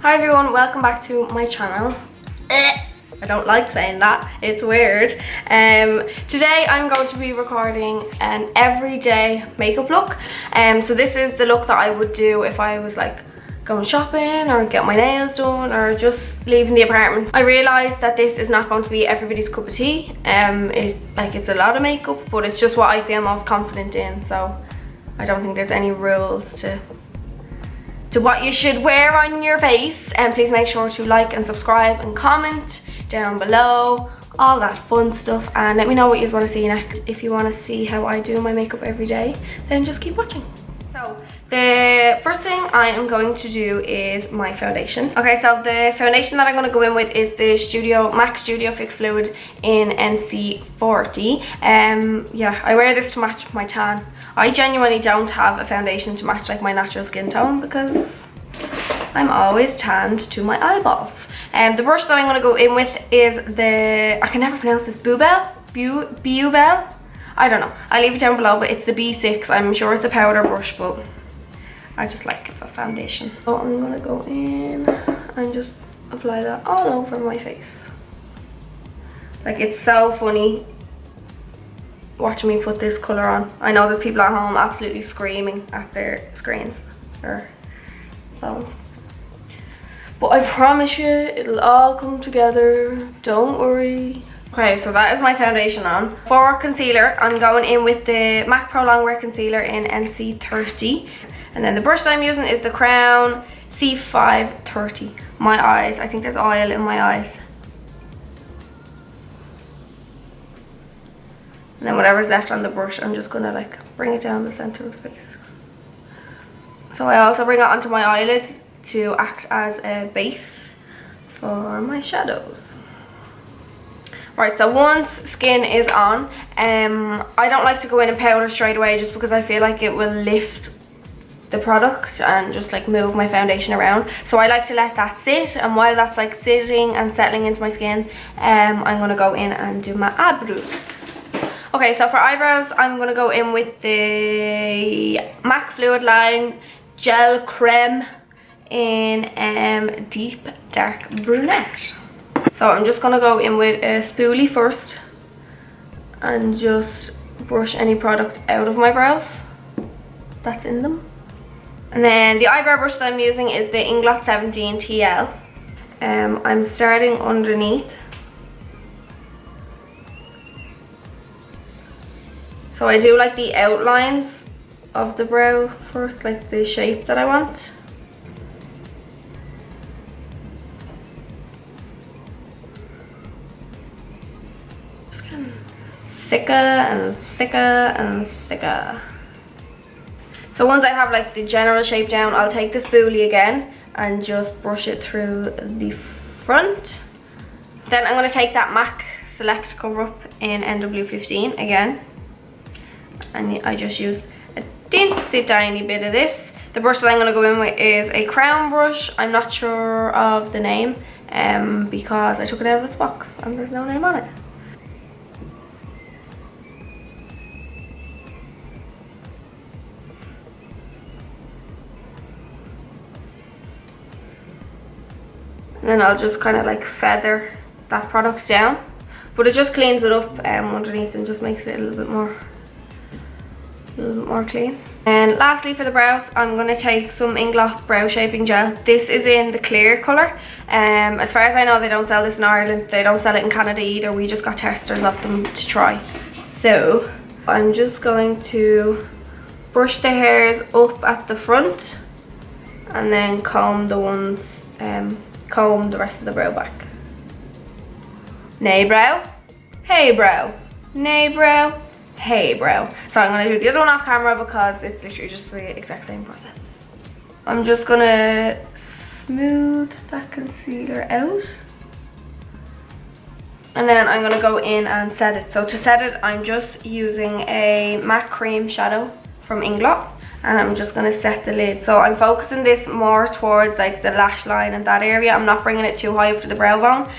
Hi everyone, welcome back to my channel. I don't like saying that, it's weird. Today I'm going to be recording an everyday makeup look. So this is the look that I would do if I was like going shopping or get my nails done or just leaving the apartment. I realised that this is not going to be everybody's cup of tea. It's a lot of makeup, but it's just what I feel most confident in. So I don't think there's any rules to what you should wear on your face. And please make sure to like and subscribe and comment down below, all that fun stuff, and let me know what you want to see next. If you want to see how I do my makeup every day, then just keep watching. So the first thing I am going to do is my foundation. Okay, so the foundation that I'm going to go in with is the MAC Studio Fix Fluid in NC40. Yeah, I wear this to match my tan. I genuinely don't have a foundation to match like my natural skin tone because I'm always tanned to my eyeballs. The brush that I'm going to go in with is I can never pronounce this, Bubel? I don't know. I'll leave it down below, but it's the B6. I'm sure it's a powder brush, but I just like it for foundation. So I'm going to go in and just apply that all over my face. Like, it's so funny watching me put this colour on. I know there's people at home absolutely screaming at their screens or phones, but I promise you it'll all come together, don't worry. Okay, so that is my foundation on. For concealer, I'm going in with the MAC Pro Longwear Concealer in NC30, and then the brush that I'm using is the Crown C530. My eyes, I think there's oil in my eyes. And then whatever's left on the brush, I'm just gonna like bring it down the center of the face. So I also bring it onto my eyelids to act as a base for my shadows. Right, so once skin is on, I don't like to go in and powder straight away just because I feel like it will lift the product and just like move my foundation around. So I like to let that sit, and while that's like sitting and settling into my skin, I'm gonna go in and do my eyebrows. Okay, so for eyebrows, I'm going to go in with the MAC Fluid Line Gel Creme in Deep Dark Brunette. So I'm just going to go in with a spoolie first and just brush any product out of my brows that's in them. And then the eyebrow brush that I'm using is the Inglot 17 TL. I'm starting underneath. So I do like the outlines of the brow first, like the shape that I want. Just getting thicker and thicker and thicker. So once I have like the general shape down, I'll take the spoolie again and just brush it through the front. Then I'm going to take that MAC Select Cover Up in NW15 again. And I just use a teensy tiny bit of this. The brush that I'm going to go in with is a crown brush. I'm not sure of the name because I took it out of its box and there's no name on it. And then I'll just kind of like feather that product down, but it just cleans it up underneath and just makes it a little bit more clean. And lastly, for the brows, I'm going to take some Inglot Brow Shaping Gel. This is in the clear colour. As far as I know, they don't sell this in Ireland. They don't sell it in Canada either. We just got testers of them to try. So I'm just going to brush the hairs up at the front and then comb the rest of the brow back. Nay brow, hey brow, nay brow, hey brow. So I'm going to do the other one off camera because it's literally just the exact same process. I'm just going to smooth that concealer out. And then I'm going to go in and set it. So to set it, I'm just using a MAC Cream shadow from Inglot. And I'm just going to set the lid. So I'm focusing this more towards like the lash line and that area. I'm not bringing it too high up to the brow bone,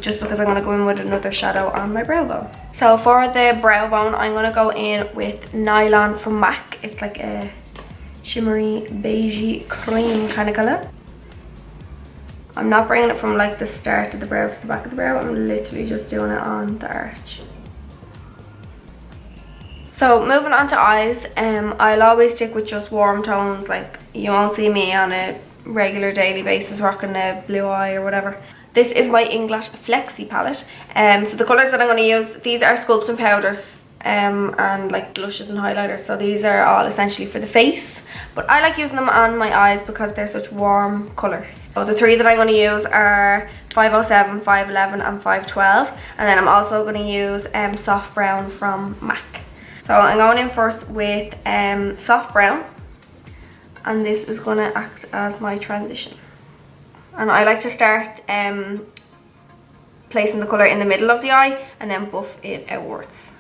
just because I'm going to go in with another shadow on my brow bone. So for the brow bone, I'm going to go in with Nylon from MAC. It's like a shimmery beigey cream kind of colour. I'm not bringing it from like the start of the brow to the back of the brow. I'm literally just doing it on the arch. So moving on to eyes, I'll always stick with just warm tones. Like, you won't see me on a regular daily basis rocking a blue eye or whatever. This is my Inglot Flexi palette. So the colours that I'm going to use, these are sculpting powders and like blushes and highlighters. So these are all essentially for the face. But I like using them on my eyes because they're such warm colours. So the three that I'm going to use are 507, 511 and 512. And then I'm also going to use Soft Brown from MAC. So I'm going in first with Soft Brown. And this is going to act as my transition. And I like to start placing the colour in the middle of the eye and then buff it outwards.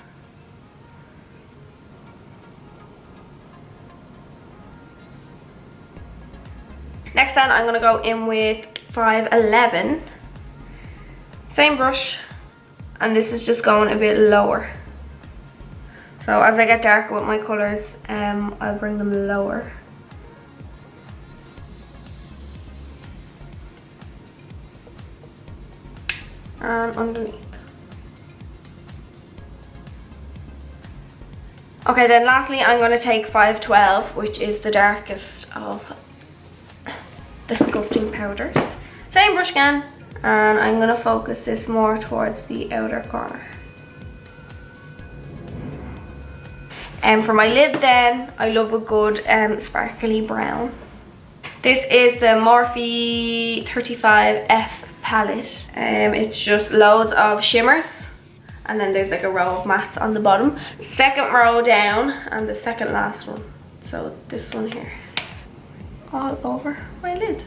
Next then I'm going to go in with 511. Same brush, and this is just going a bit lower. So as I get darker with my colours, I'll bring them lower. And underneath. Okay, then lastly I'm going to take 512, which is the darkest of the sculpting powders. Same brush again, and I'm going to focus this more towards the outer corner. And for my lid then, I love a good sparkly brown. This is the Morphe 35F palette. It's just loads of shimmers, and then there's like a row of mattes on the bottom. Second row down, and the second last one. So this one here. All over my lid.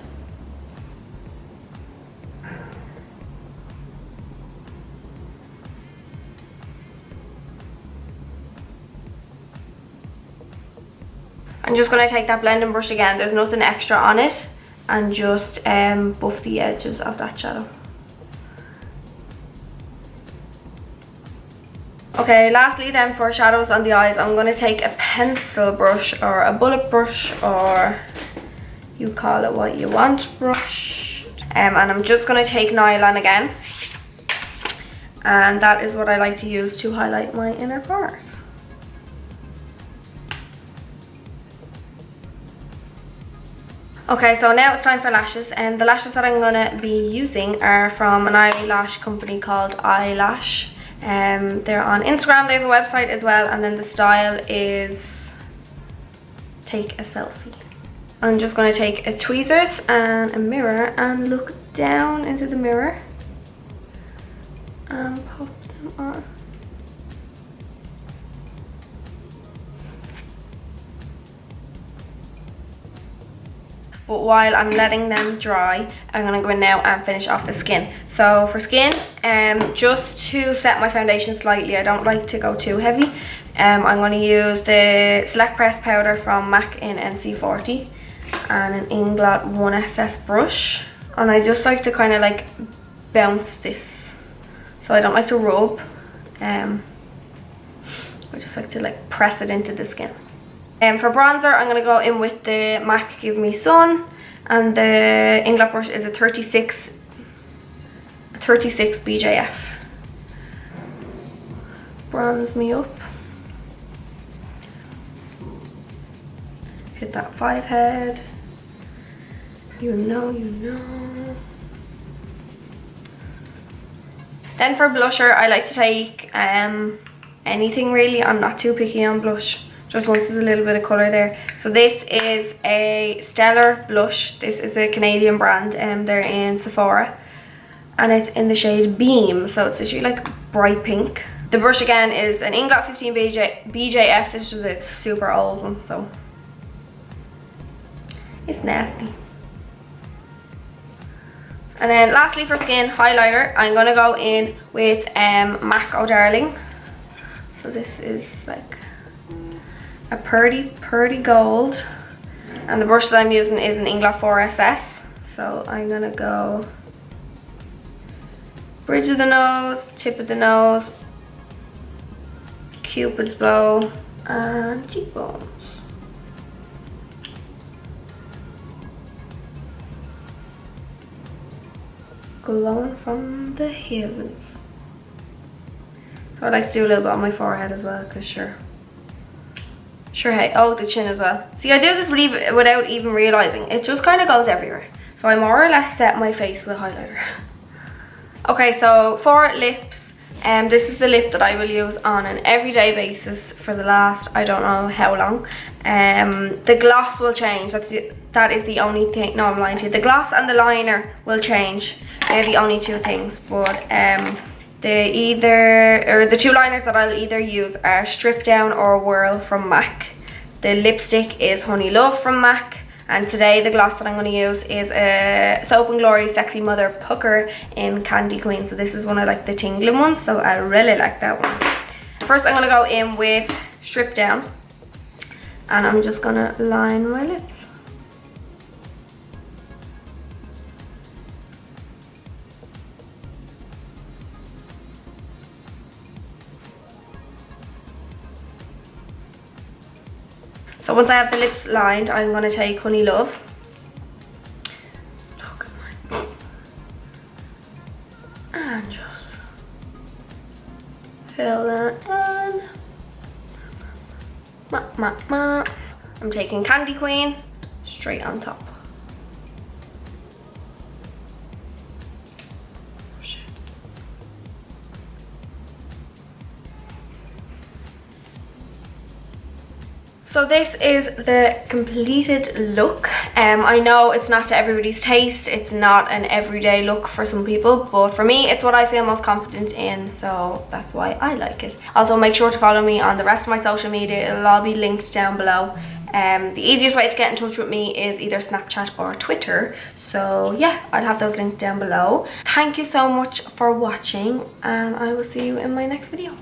I'm just going to take that blending brush again, there's nothing extra on it, and just buff the edges of that shadow. Okay, lastly then for shadows on the eyes, I'm going to take a pencil brush or a bullet brush, or you call it what you want brush. And I'm just going to take nylon again. And that is what I like to use to highlight my inner corners. Okay, so now it's time for lashes, and the lashes that I'm going to be using are from an eyelash company called Eyelash. They're on Instagram, they have a website as well, and then the style is Take a Selfie. I'm just going to take a tweezers and a mirror and look down into the mirror and pop them on. But while I'm letting them dry, I'm going to go in now and finish off the skin. So for skin, just to set my foundation slightly, I don't like to go too heavy. I'm going to use the Select Press powder from MAC in NC40 and an Inglot 1SS brush. And I just like to kind of like bounce this. So I don't like to rub. I just like to like press it into the skin. For bronzer, I'm going to go in with the MAC Give Me Sun, and the Inglot brush is a 36 BJF. Bronze me up. Hit that 5 head. You know. Then for blusher, I like to take anything really. I'm not too picky on blush. Just once there's a little bit of colour there. So this is a Stellar blush. This is a Canadian brand, they're in Sephora. And it's in the shade Beam, so it's actually like bright pink. The brush again is an Inglot 15 BJF. This is a super old one, so it's nasty. And then lastly for skin, highlighter, I'm going to go in with MAC Oh Darling. So this is like a purdy gold, and the brush that I'm using is an Inglot 4SS. So I'm gonna go bridge of the nose, tip of the nose, Cupid's bow, and cheekbones. glowing from the heavens. So I like to do a little bit on my forehead as well, because sure, hey, oh, the chin as well. See, I do this without even realising. It just kind of goes everywhere. So I more or less set my face with highlighter. Okay, so for lips, this is the lip that I will use on an everyday basis for the last, I don't know how long. The gloss will change. That is the only thing. No, I'm lying to you. The gloss and the liner will change. They're the only two things. But the two liners that I'll either use are Strip Down or Whirl from MAC. The lipstick is Honey Love from MAC. And today the gloss that I'm going to use is a Soap & Glory Sexy Mother Pucker in Candy Queen. So this is one of like the tingling ones, so I really like that one. First I'm going to go in with Strip Down. And I'm just going to line my lips. So once I have the lips lined, I'm going to take Honey Love. Look at mine. And just fill that in. I'm taking Candy Queen straight on top. So this is the completed look. I know it's not to everybody's taste. It's not an everyday look for some people, but for me, it's what I feel most confident in, so that's why I like it. Also, make sure to follow me on the rest of my social media. It'll all be linked down below. The easiest way to get in touch with me is either Snapchat or Twitter. So yeah, I'll have those linked down below. Thank you so much for watching, and I will see you in my next video.